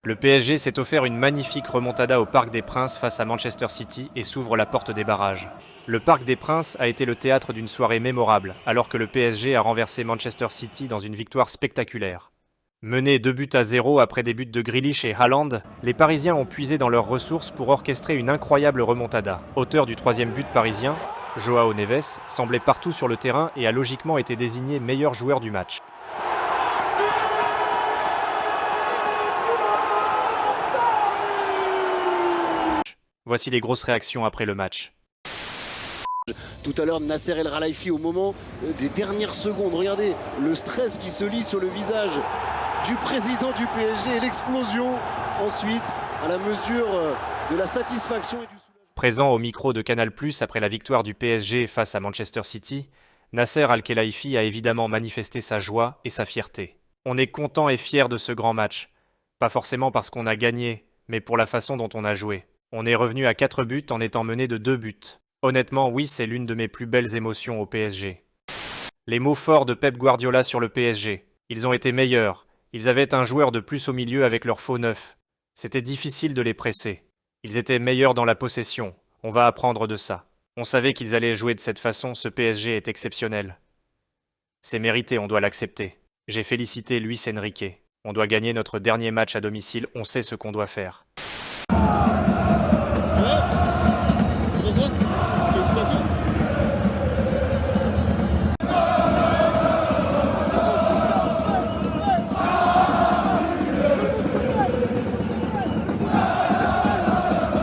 Le PSG s'est offert une magnifique remontada au Parc des Princes face à Manchester City et s'ouvre la porte des barrages. Le Parc des Princes a été le théâtre d'une soirée mémorable, alors que le PSG a renversé Manchester City dans une victoire spectaculaire. Menés 2 buts à 0 après des buts de Grealish et Haaland, les Parisiens ont puisé dans leurs ressources pour orchestrer une incroyable remontada. Auteur du troisième but parisien, Joao Neves semblait partout sur le terrain et a logiquement été désigné meilleur joueur du match. Voici les grosses réactions après le match. Tout à l'heure, Nasser El Khelaifi au moment des dernières secondes. Regardez le stress qui se lit sur le visage du président du PSG et l'explosion ensuite à la mesure de la satisfaction et du soulagement. Présent au micro de Canal+ après la victoire du PSG face à Manchester City, Nasser Al Khelaifi a évidemment manifesté sa joie et sa fierté. On est content et fier de ce grand match. Pas forcément parce qu'on a gagné, mais pour la façon dont on a joué. On est revenu à 4 buts en étant mené de 2 buts. Honnêtement, oui, c'est l'une de mes plus belles émotions au PSG. Les mots forts de Pep Guardiola sur le PSG. Ils ont été meilleurs. Ils avaient un joueur de plus au milieu avec leur faux neuf. C'était difficile de les presser. Ils étaient meilleurs dans la possession. On va apprendre de ça. On savait qu'ils allaient jouer de cette façon, ce PSG est exceptionnel. C'est mérité, on doit l'accepter. J'ai félicité Luis Enrique. On doit gagner notre dernier match à domicile, on sait ce qu'on doit faire.